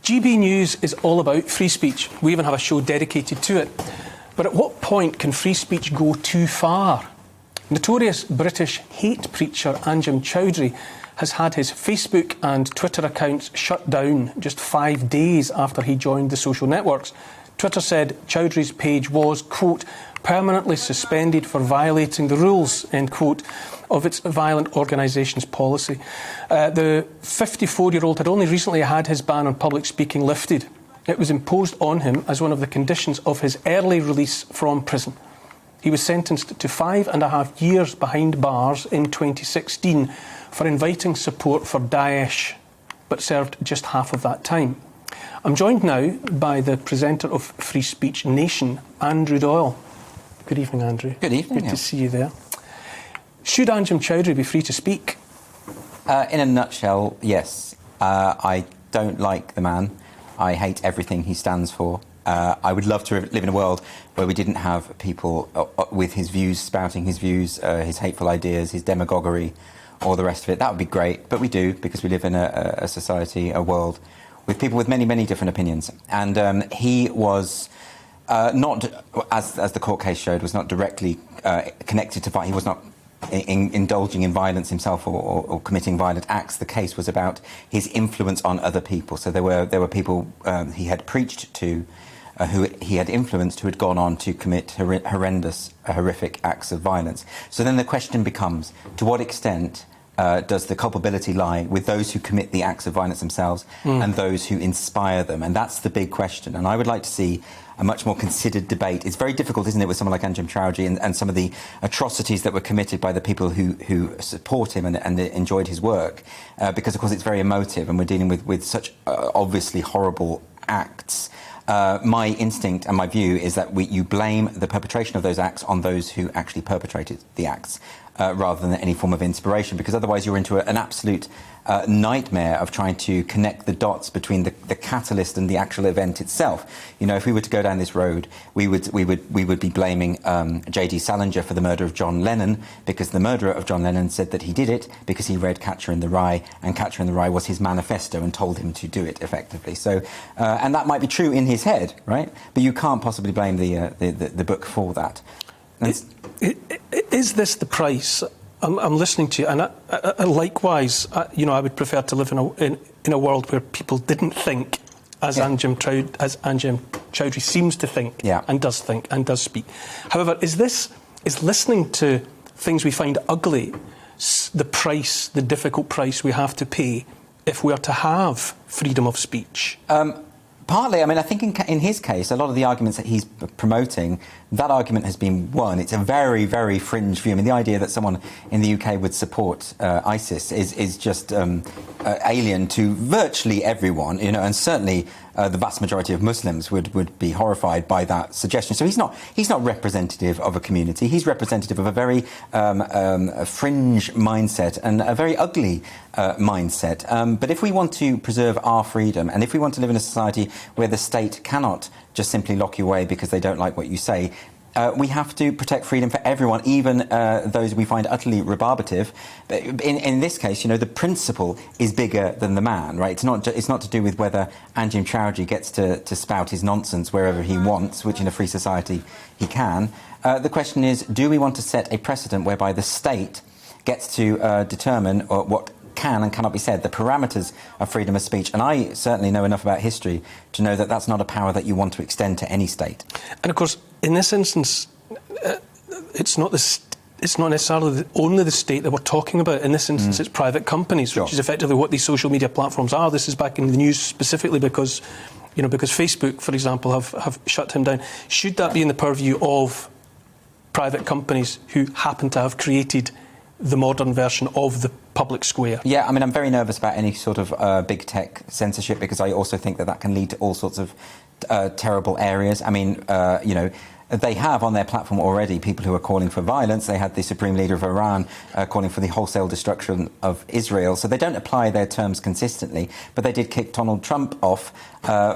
GB News is all about free speech. We even have a show dedicated to it. But at what point can free speech go too far? Notorious British hate preacher Anjem Choudary has had his Facebook and Twitter accounts shut down just 5 days after he joined the social networks. Twitter said Chowdhury's page was, quote, permanently suspended for violating the rules, end quote, of its violent organisation's policy. The 54-year-old had only recently had his ban on public speaking lifted. It was imposed on him as one of the conditions of his early release from prison. He was sentenced to 5.5 years behind bars in 2016 for inviting support for Daesh, but served just half of that time. I'm joined now by the presenter of Free Speech Nation, Andrew Doyle. Good evening, Andrew. Good evening. Good to see you there. Should Anjem Choudary be free to speak? In a nutshell, yes. I don't like the man. I hate everything he stands for. I would love to live in a world where we didn't have people with his views, spouting his views, his hateful ideas, his demagoguery, all the rest of it. That would be great, but we do, because we live in a society, a world, with people with many, many different opinions. And he was not, as the court case showed, was not directly connected to violence. He was not indulging in violence himself or committing violent acts. The case was about his influence on other people. So there were people he had preached to, who he had influenced, who had gone on to commit horrific acts of violence. So then the question becomes, to what extent does the culpability lie with those who commit the acts of violence themselves and those who inspire them? And that's the big question. And I would like to see a much more considered debate. It's very difficult, isn't it, with someone like Anjem Choudary and some of the atrocities that were committed by the people who support him and enjoyed his work, because, of course, it's very emotive and we're dealing with such obviously horrible acts. My instinct and my view is that you blame the perpetration of those acts on those who actually perpetrated the acts, rather than any form of inspiration, because otherwise you're into an absolute nightmare of trying to connect the dots between the catalyst and the actual event itself. You know, if we were to go down this road, we would be blaming J.D. Salinger for the murder of John Lennon, because the murderer of John Lennon said that he did it because he read Catcher in the Rye, and Catcher in the Rye was his manifesto and told him to do it effectively. So, and that might be true in his head, right? But you can't possibly blame the book for that. Is this the price? I'm listening to you, and likewise, I would prefer to live in a world where people didn't think as Anjem Choudary seems to think, and does think and does speak. However, is listening to things we find ugly the difficult price we have to pay if we are to have freedom of speech? Partly. I mean, I think in his case, a lot of the arguments that he's promoting, that argument has been won. It's a very, very fringe view. I mean, the idea that someone in the UK would support ISIS is just alien to virtually everyone, and certainly the vast majority of Muslims would be horrified by that suggestion. So he's not representative of a community. He's representative of a very fringe mindset and a very ugly mindset. But if we want to preserve our freedom, and if we want to live in a society where the state cannot just simply lock you away because they don't like what you say, we have to protect freedom for everyone, even those we find utterly rebarbative. In this case, the principle is bigger than the man, right? It's not to do with whether Anjem Choudary gets to spout his nonsense wherever he wants, which in a free society he can. The question is, do we want to set a precedent whereby the state gets to determine what can and cannot be said, the parameters of freedom of speech? And I certainly know enough about history to know that that's not a power that you want to extend to any state. And of course, in this instance, it's not necessarily only the state that we're talking about. In this instance, it's private companies, which is effectively what these social media platforms are. This is back in the news specifically because Facebook, for example, have shut him down. Should that be in the purview of private companies who happen to have created the modern version of the public square? Yeah, I mean, I'm very nervous about any sort of big tech censorship, because I also think that can lead to all sorts of terrible areas. I mean, They have on their platform already people who are calling for violence. They had the Supreme Leader of Iran calling for the wholesale destruction of Israel. So they don't apply their terms consistently. But they did kick Donald Trump off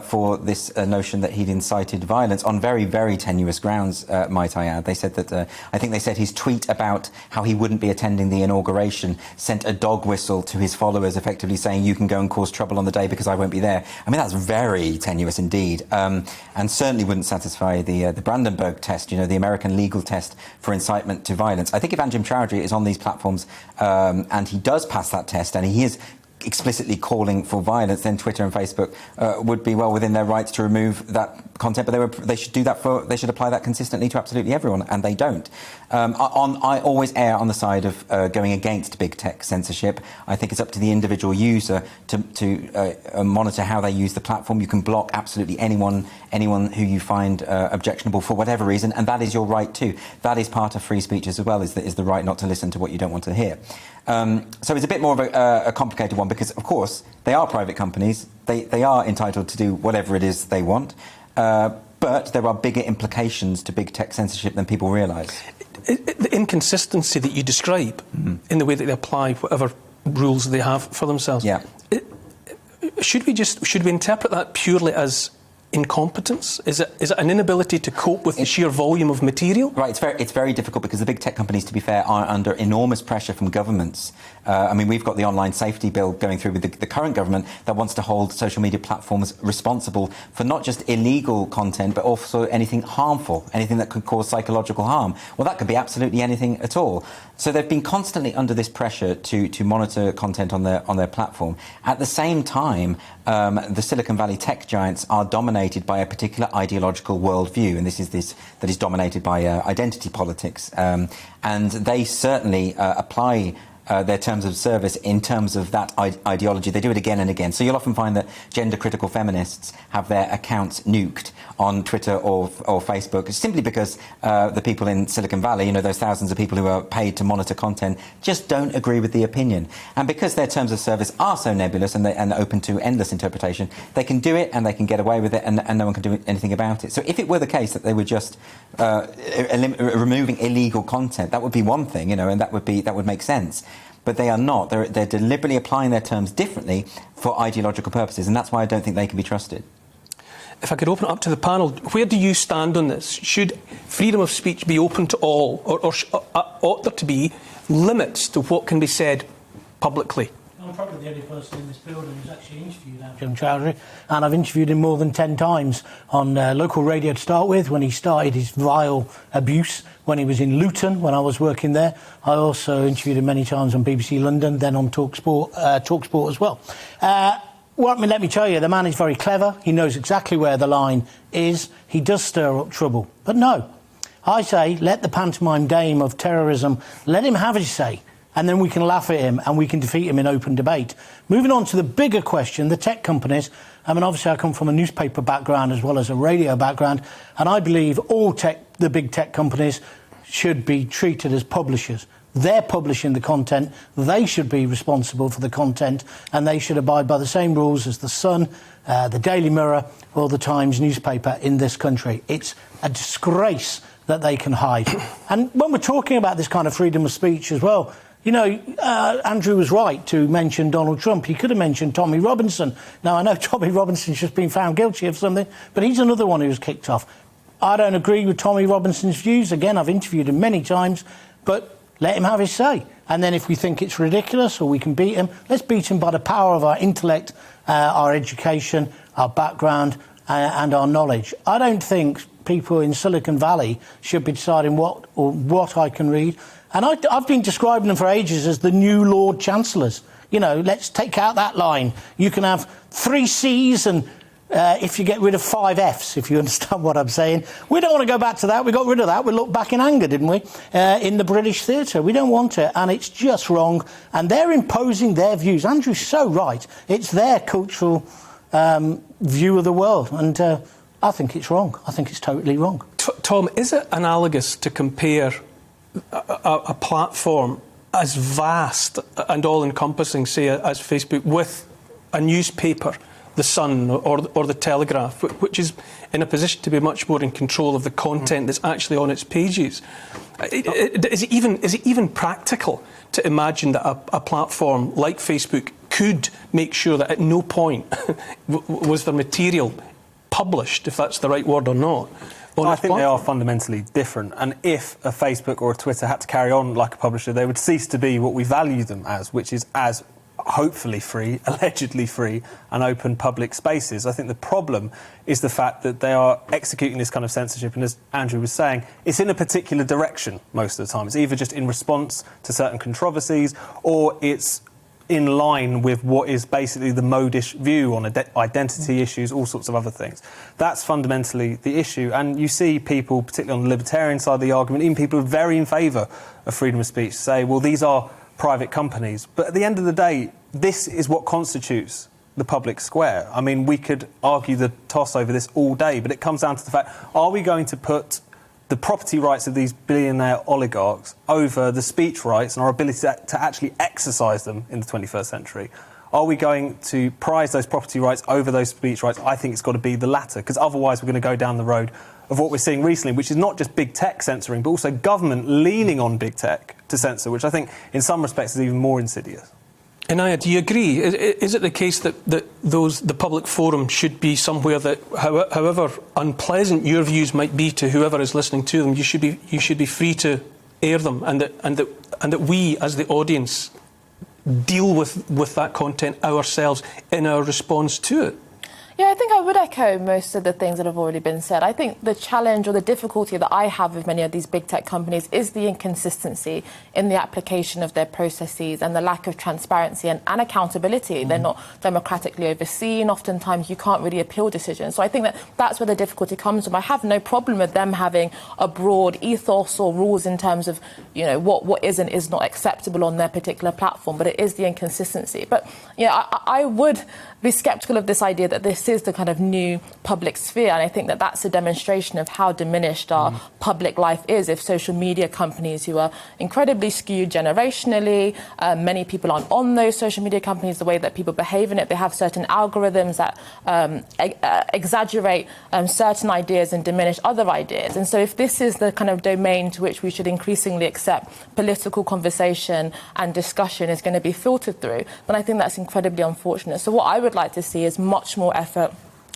for this notion that he'd incited violence on very, very tenuous grounds, might I add. They said that, I think they said his tweet about how he wouldn't be attending the inauguration sent a dog whistle to his followers, effectively saying, you can go and cause trouble on the day because I won't be there. I mean, that's very tenuous indeed, and certainly wouldn't satisfy the Brandenburg test, the American legal test for incitement to violence. I think if Anjem Choudary is on these platforms and he does pass that test and he is explicitly calling for violence, then Twitter and Facebook would be well within their rights to remove that content. But they should do that they should apply that consistently to absolutely everyone, and they don't. I always err on the side of going against big tech censorship. I think it's up to the individual user to monitor how they use the platform. You can block absolutely anyone who you find objectionable for whatever reason, and that is your right too. That is part of free speech as well, is the right not to listen to what you don't want to hear. So it's a bit more of a complicated one because, of course, they are private companies. They are entitled to do whatever it is they want. But there are bigger implications to big tech censorship than people realise. The inconsistency that you describe in the way that they apply whatever rules they have for themselves. Yeah. Should we interpret that purely as incompetence? Is it an inability to cope with the sheer volume of material? Right, it's very difficult because the big tech companies, to be fair, are under enormous pressure from governments. I mean, we've got the online safety bill going through with the current government that wants to hold social media platforms responsible for not just illegal content, but also anything harmful, anything that could cause psychological harm. Well, that could be absolutely anything at all. So they've been constantly under this pressure to monitor content on their platform. At the same time, the Silicon Valley tech giants are dominated by a particular ideological worldview, and that is dominated by identity politics. And they certainly apply their terms of service in terms of that ideology. They do it again and again. So you'll often find that gender-critical feminists have their accounts nuked on Twitter or Facebook simply because the people in Silicon Valley, those thousands of people who are paid to monitor content, just don't agree with the opinion. And because their terms of service are so nebulous and open to endless interpretation, they can do it and they can get away with it and no one can do anything about it. So if it were the case that they were just removing illegal content, that would be one thing, and that would make sense. But they are not. They're deliberately applying their terms differently for ideological purposes, and that's why I don't think they can be trusted. If I could open it up to the panel, where do you stand on this? Should freedom of speech be open to all, or ought there to be limits to what can be said publicly? I'm probably the only person in this building who's actually interviewed Anjem Choudary, and I've interviewed him more than 10 times on local radio to start with, when he started his vile abuse, when he was in Luton, when I was working there. I also interviewed him many times on BBC London, then on TalkSport as well. Let me tell you, the man is very clever. He knows exactly where the line is. He does stir up trouble. But no, I say, let the pantomime dame of terrorism, let him have his say. And then we can laugh at him and we can defeat him in open debate. Moving on to the bigger question, the tech companies. I mean, obviously I come from a newspaper background as well as a radio background, and I believe the big tech companies should be treated as publishers. They're publishing the content, they should be responsible for the content, and they should abide by the same rules as The Sun, the Daily Mirror, or the Times newspaper in this country. It's a disgrace that they can hide. And when we're talking about this kind of freedom of speech as well, Andrew was right to mention Donald Trump. He could have mentioned Tommy Robinson. Now, I know Tommy Robinson's just been found guilty of something, but he's another one who was kicked off. I don't agree with Tommy Robinson's views. Again, I've interviewed him many times, but let him have his say. And then if we think it's ridiculous or we can beat him, let's beat him by the power of our intellect, our education, our background, and our knowledge. I don't think people in Silicon Valley should be deciding what I can read. And I've been describing them for ages as the new Lord Chancellors. Let's take out that line. You can have 3 C's and if you get rid of 5 F's, if you understand what I'm saying. We don't want to go back to that. We got rid of that. We looked back in anger, didn't we, in the British theatre. We don't want it, and it's just wrong. And they're imposing their views. Andrew's so right. It's their cultural view of the world, and I think it's wrong. I think it's totally wrong. Tom, is it analogous to compare a platform as vast and all-encompassing, say, as Facebook, with a newspaper the Sun or the Telegraph, which is in a position to be much more in control of the content that's actually on its pages. Is it even practical to imagine that a platform like Facebook could make sure that at no point was there material published, if that's the right word or not? I think they are fundamentally different, and if a Facebook or a Twitter had to carry on like a publisher, they would cease to be what we value them as, which is as hopefully free, allegedly free, and open public spaces. I think the problem is the fact that they are executing this kind of censorship, and as Andrew was saying, it's in a particular direction most of the time. It's either just in response to certain controversies, or it's in line with what is basically the modish view on identity issues, all sorts of other things. That's fundamentally the issue. And you see people, particularly on the libertarian side of the argument, even people who are very in favour of freedom of speech, say, well, these are private companies. But at the end of the day, this is what constitutes the public square. I mean, we could argue the toss over this all day, but it comes down to the fact, are we going to put the property rights of these billionaire oligarchs over the speech rights and our ability to actually exercise them in the 21st century? Are we going to prize those property rights over those speech rights? I think it's got to be the latter, because otherwise we're going to go down the road of what we're seeing recently, which is not just big tech censoring, but also government leaning on big tech to censor, which I think in some respects is even more insidious. Inaya, do you agree? Is it the case that the public forum should be somewhere that, however unpleasant your views might be to whoever is listening to them, you should be free to air them, and that we, as the audience, deal with that content ourselves in our response to it? Yeah, I think I would echo most of the things that have already been said. I think the challenge or the difficulty that I have with many of these big tech companies is the inconsistency in the application of their processes and the lack of transparency and accountability. They're not democratically overseen. Oftentimes you can't really appeal decisions. So I think that's where the difficulty comes from. I have no problem with them having a broad ethos or rules in terms of, you know, what is and is not acceptable on their particular platform, but it is the inconsistency. But yeah, I would be sceptical of this idea that this is the kind of new public sphere, and I think that that's a demonstration of how diminished our public life is. If social media companies who are incredibly skewed generationally, many people aren't on those social media companies, the way that people behave in it, they have certain algorithms that exaggerate certain ideas and diminish other ideas. And so if this is the kind of domain to which we should increasingly accept political conversation and discussion is going to be filtered through, then I think that's incredibly unfortunate. So what I would like to see is much more effort,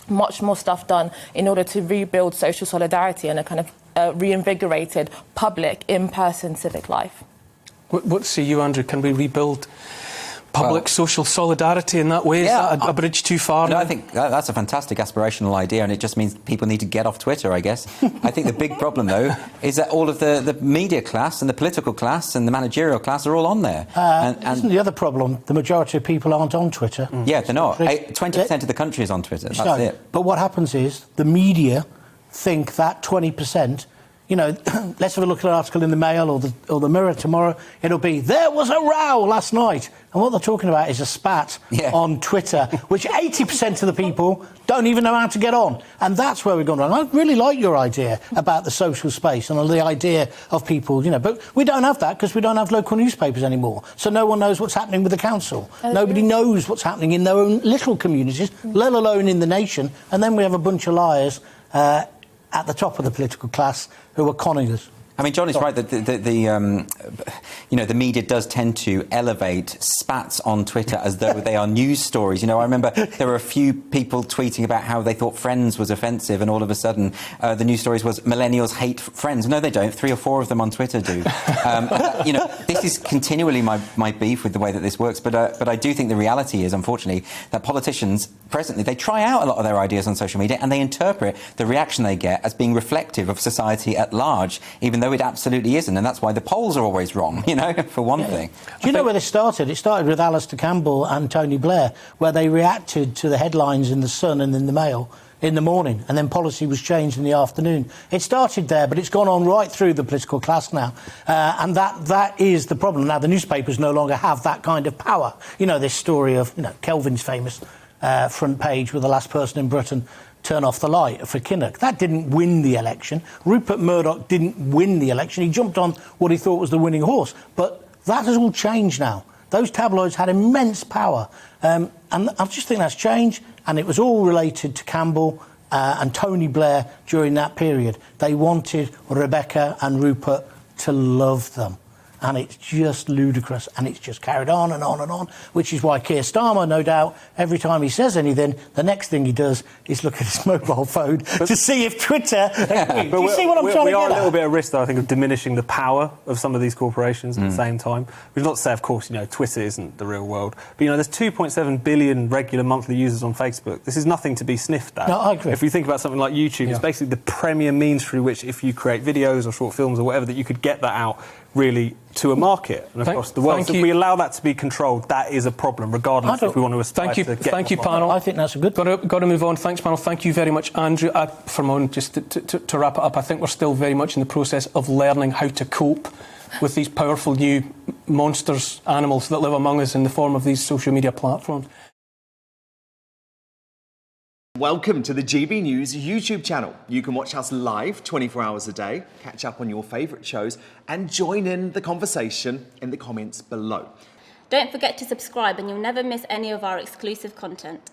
much more stuff done in order to rebuild social solidarity and a kind of reinvigorated public, in-person civic life. What say you, Andrew? Can we rebuild public social solidarity in that way? Yeah, is that a bridge too far? No, I think that's a fantastic aspirational idea, and it just means people need to get off Twitter, I guess. I think the big problem, though, is that all of the media class and the political class and the managerial class are all on there. Isn't the other problem, the majority of people aren't on Twitter? Yeah, they're not. 20% of the country is on Twitter. That's it. But what happens is the media think that 20%... You know, let's have a look at an article in the Mail or the Mirror tomorrow. It'll be, there was a row last night. And what they're talking about is a spat on Twitter, which 80% of the people don't even know how to get on. And that's where we've gone wrong. I really like your idea about the social space and the idea of people, you know, but we don't have that because we don't have local newspapers anymore. So no one knows what's happening with the council. Nobody knows what's happening in their own little communities, let alone in the nation. And then we have a bunch of liars at the top of the political class who are conning us. I mean, John is right that the media does tend to elevate spats on Twitter as though they are news stories. You know, I remember there were a few people tweeting about how they thought Friends was offensive, and all of a sudden the news stories was millennials hate Friends. No, they don't. 3 or 4 of them on Twitter do. You know, this is continually my beef with the way that this works. But I do think the reality is, unfortunately, that politicians presently, they try out a lot of their ideas on social media and they interpret the reaction they get as being reflective of society at large, even though it absolutely isn't, and that's why the polls are always wrong, you know, for one thing. Do you know where this started? It started with Alistair Campbell and Tony Blair, where they reacted to the headlines in the Sun and in the Mail in the morning, and then policy was changed in the afternoon. It started there, but it's gone on right through the political class now, and that is the problem. Now, the newspapers no longer have that kind of power. You know, this story of, you know, Kelvin's famous front page with the last person in Britain turn off the light for Kinnock. That didn't win the election. Rupert Murdoch didn't win the election. He jumped on what he thought was the winning horse. But that has all changed now. Those tabloids had immense power. And I just think that's changed, and it was all related to Campbell and Tony Blair during that period. They wanted Rebecca and Rupert to love them. And it's just ludicrous, and it's just carried on and on and on, which is why Keir Starmer, no doubt, every time he says anything, the next thing he does is look at his mobile phone to see if Twitter... Do you see what I'm trying to get at? We are a little bit at risk, though, I think, of diminishing the power of some of these corporations at the same time. Which is not to say, of course, Twitter isn't the real world. But, there's 2.7 billion regular monthly users on Facebook. This is nothing to be sniffed at. No, I agree. If we think about something like YouTube, it's basically the premier means through which, if you create videos or short films or whatever, that you could get that out really to a market and across the world. So if we allow that to be controlled, that is a problem, regardless if we want to aspire to get... Thank you, panel. I think that's a good... Got to move on. Thanks, panel. Thank you very much, Andrew. Just to wrap it up, I think we're still very much in the process of learning how to cope with these powerful new monsters, animals that live among us in the form of these social media platforms. Welcome to the GB News YouTube channel. You can watch us live 24 hours a day, catch up on your favourite shows and join in the conversation in the comments below. Don't forget to subscribe and you'll never miss any of our exclusive content.